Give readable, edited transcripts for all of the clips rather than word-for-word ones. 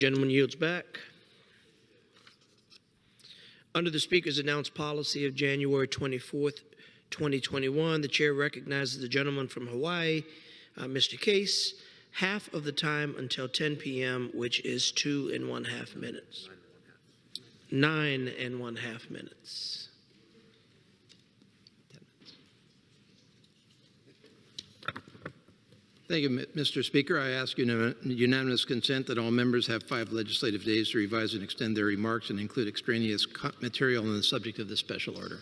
Gentleman yields back. Under the Speaker's announced policy of January 24th, 2021, the Chair recognizes the gentleman from Hawaii, Mr. Case, half of the time until 10 p.m., which is 2.5 minutes. 9.5 minutes. Thank you, Mr. Speaker. I ask unanimous consent that all members have 5 legislative days to revise and extend their remarks and include extraneous material on the subject of this special order.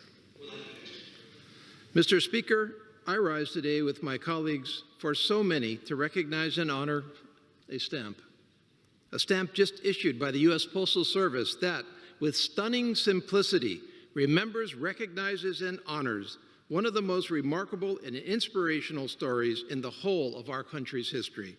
Mr. Speaker, I rise today with my colleagues for so many to recognize and honor a stamp just issued by the U.S. Postal Service that, with stunning simplicity, remembers, recognizes, and honors one of the most remarkable and inspirational stories in the whole of our country's history.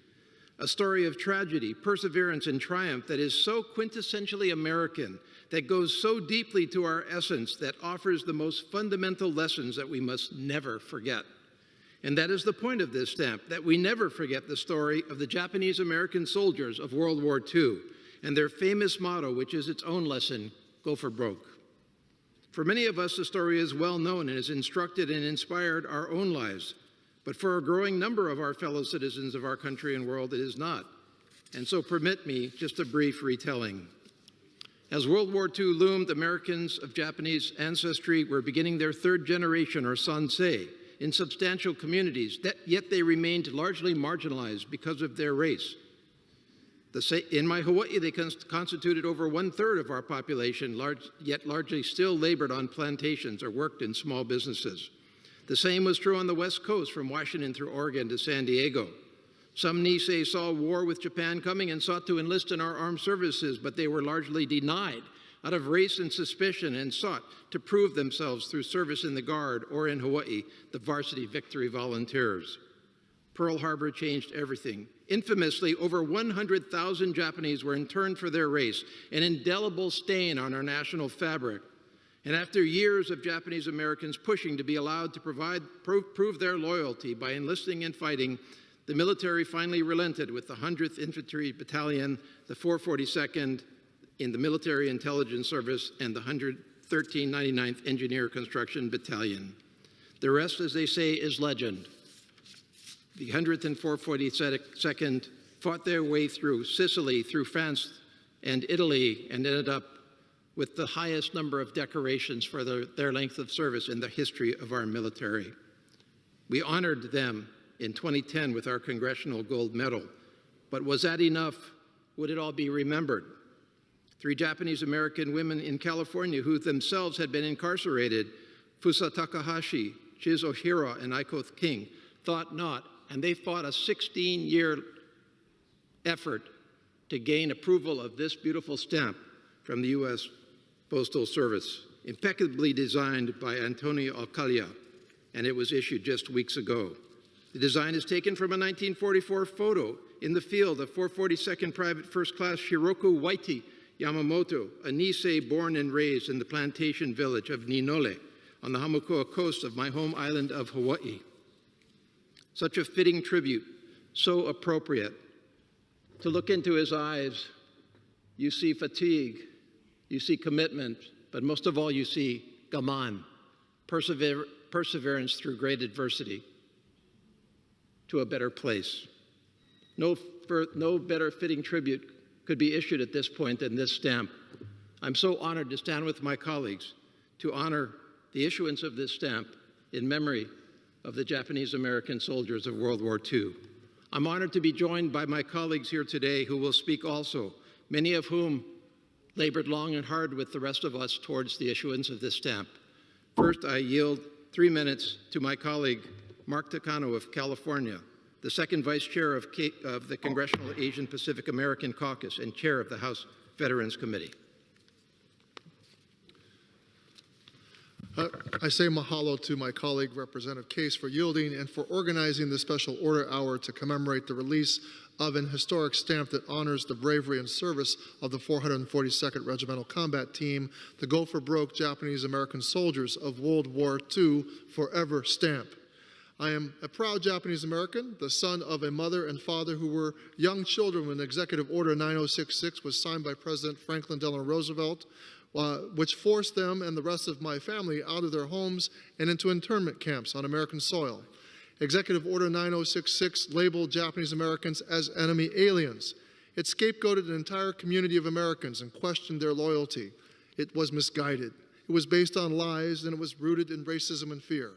A story of tragedy, perseverance, and triumph that is so quintessentially American, that goes so deeply to our essence, that offers the most fundamental lessons that we must never forget. And that is the point of this stamp, that we never forget the story of the Japanese-American soldiers of World War II and their famous motto, which is its own lesson, go for broke. For many of us, the story is well known and has instructed and inspired our own lives. But for a growing number of our fellow citizens of our country and world, it is not. And so permit me just a brief retelling. As World War II loomed, Americans of Japanese ancestry were beginning their 3rd generation, or sansei, in substantial communities, yet they remained largely marginalized because of their race. In my Hawaii, they constituted over 1/3 of our population, yet largely still labored on plantations or worked in small businesses. The same was true on the West Coast, from Washington through Oregon to San Diego. Some Nisei saw war with Japan coming and sought to enlist in our armed services, but they were largely denied out of race and suspicion, and sought to prove themselves through service in the Guard, or in Hawaii, the Varsity Victory Volunteers. Pearl Harbor changed everything. Infamously, over 100,000 Japanese were interned for their race, an indelible stain on our national fabric. And after years of Japanese Americans pushing to be allowed to prove their loyalty by enlisting and fighting, the military finally relented with the 100th Infantry Battalion, the 442nd in the Military Intelligence Service, and the 11399th Engineer Construction Battalion. The rest, as they say, is legend. The 100th and 442nd fought their way through Sicily, through France and Italy, and ended up with the highest number of decorations for their length of service in the history of our military. We honored them in 2010 with our Congressional Gold Medal. But was that enough? Would it all be remembered? 3 Japanese American women in California who themselves had been incarcerated, Fusa Takahashi, Shizuo Hira, and Aiko King, thought not, and they fought a 16-year effort to gain approval of this beautiful stamp from the U.S. Postal Service, impeccably designed by Antonio Alcalia, and it was issued just weeks ago. The design is taken from a 1944 photo in the field of 442nd Private First Class Shiroku Waiti Yamamoto, a Nisei born and raised in the plantation village of Ninole on the Hamakua coast of my home island of Hawaii. Such a fitting tribute, so appropriate. To look into his eyes, you see fatigue, you see commitment, but most of all you see gaman, perseverance through great adversity to a better place. No better fitting tribute could be issued at this point than this stamp. I'm so honored to stand with my colleagues to honor the issuance of this stamp in memory of the Japanese-American soldiers of World War II. I'm honored to be joined by my colleagues here today who will speak also, many of whom labored long and hard with the rest of us towards the issuance of this stamp. First, I yield 3 minutes to my colleague, Mark Takano of California, the second vice chair of the Congressional Asian Pacific American Caucus and chair of the House Veterans Committee. I say mahalo to my colleague, Representative Case, for yielding and for organizing the special order hour to commemorate the release of an historic stamp that honors the bravery and service of the 442nd Regimental Combat Team, the Go for Broke Japanese American soldiers of World War II Forever stamp. I am a proud Japanese American, the son of a mother and father who were young children when Executive Order 9066 was signed by President Franklin Delano Roosevelt, which forced them and the rest of my family out of their homes and into internment camps on American soil. Executive Order 9066 labeled Japanese Americans as enemy aliens. It scapegoated an entire community of Americans and questioned their loyalty. It was misguided. It was based on lies, and it was rooted in racism and fear.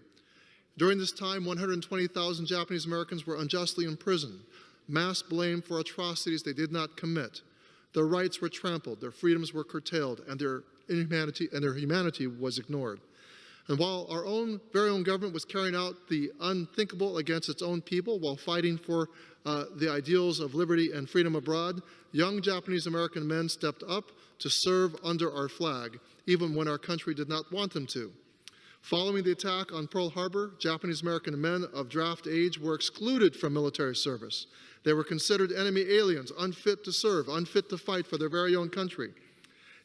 During this time, 120,000 Japanese Americans were unjustly imprisoned, mass blamed for atrocities they did not commit. Their rights were trampled, their freedoms were curtailed, and their humanity was ignored. And while our very own government was carrying out the unthinkable against its own people while fighting for the ideals of liberty and freedom abroad, young Japanese American men stepped up to serve under our flag, even when our country did not want them to. Following the attack on Pearl Harbor, Japanese American men of draft age were excluded from military service. They were considered enemy aliens, unfit to serve, unfit to fight for their very own country.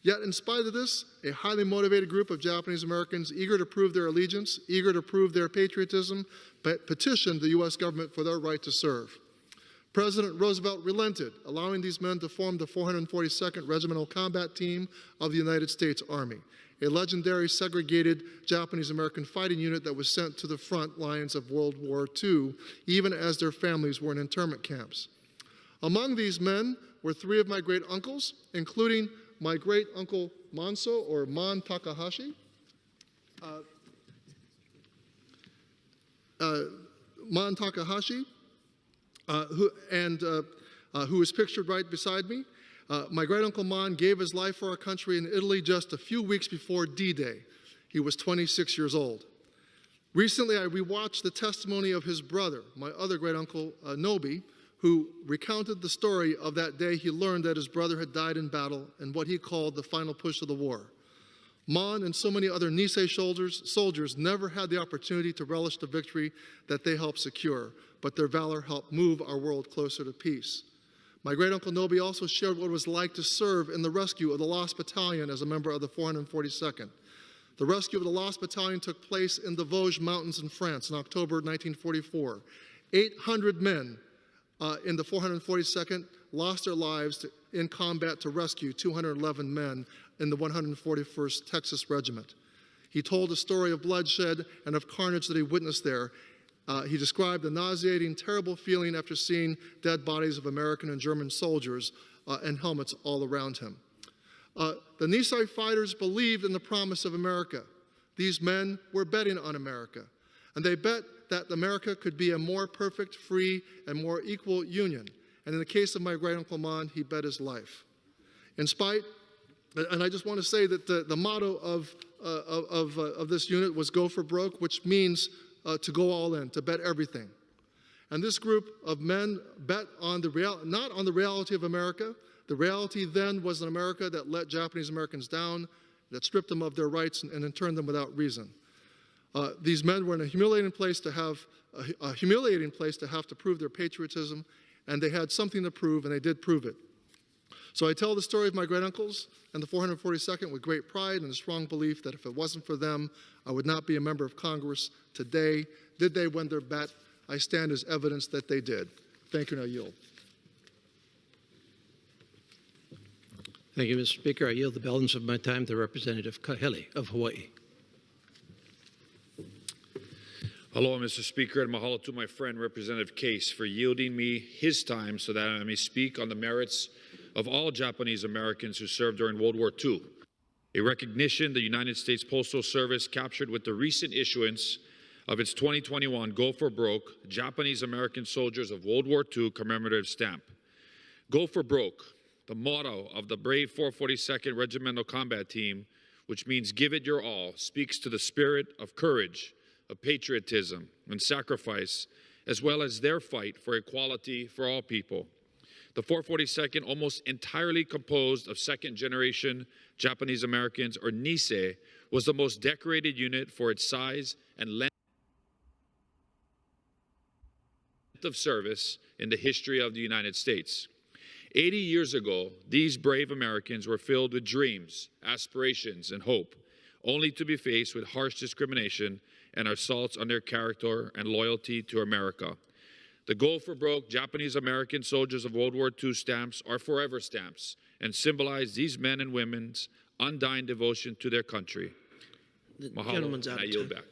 Yet, in spite of this, a highly motivated group of Japanese Americans eager to prove their allegiance, eager to prove their patriotism, petitioned the U.S. government for their right to serve. President Roosevelt relented, allowing these men to form the 442nd Regimental Combat Team of the United States Army, a legendary segregated Japanese American fighting unit that was sent to the front lines of World War II, even as their families were in internment camps. Among these men were three of my great uncles, including my great uncle Manso, or Man Takahashi, who is pictured right beside me. My great-uncle Man gave his life for our country in Italy just a few weeks before D-Day. He was 26 years old. Recently, I rewatched the testimony of his brother, my other great-uncle Nobi, who recounted the story of that day he learned that his brother had died in battle in what he called the final push of the war. Man and so many other Nisei soldiers never had the opportunity to relish the victory that they helped secure, but their valor helped move our world closer to peace. My great-uncle Nobi also shared what it was like to serve in the rescue of the Lost Battalion as a member of the 442nd. The rescue of the Lost Battalion took place in the Vosges Mountains in France in October 1944. 800 men in the 442nd lost their lives in combat to rescue 211 men in the 141st Texas Regiment. He told a story of bloodshed and of carnage that he witnessed there. He described the nauseating, terrible feeling after seeing dead bodies of American and German soldiers and helmets all around him. The Nisei fighters believed in the promise of America. These men were betting on America, and they bet that America could be a more perfect, free, and more equal union. And in the case of my great-uncle Man, he bet his life. And I just want to say that the motto of this unit was "Go for broke," which means to go all in, to bet everything. And this group of men bet on not on the reality of America. The reality then was an America that let Japanese Americans down, that stripped them of their rights and interned them without reason. These men were in a humiliating place to have to prove their patriotism, and they had something to prove, and they did prove it. So I tell the story of my great-uncles and the 442nd with great pride and a strong belief that if it wasn't for them, I would not be a member of Congress today. Did they win their bet? I stand as evidence that they did. Thank you, and I yield. Thank you, Mr. Speaker. I yield the balance of my time to Representative Kahele of Hawaii. Hello, Mr. Speaker, and mahalo to my friend, Representative Case, for yielding me his time so that I may speak on the merits of all Japanese Americans who served during World War II, a recognition the United States Postal Service captured with the recent issuance of its 2021 Go for Broke Japanese American Soldiers of World War II commemorative stamp. Go for Broke, the motto of the brave 442nd Regimental Combat Team, which means give it your all, speaks to the spirit of courage, of patriotism and sacrifice, as well as their fight for equality for all people. The 442nd, almost entirely composed of second-generation Japanese Americans, or Nisei, was the most decorated unit for its size and length of service in the history of the United States. 80 years ago, these brave Americans were filled with dreams, aspirations, and hope. only to be faced with harsh discrimination and assaults on their character and loyalty to America. The Gold for Broke Japanese American Soldiers of World War II stamps are forever stamps and symbolize these men and women's undying devotion to their country. The Mahalo, gentleman's out and I of yield time. back.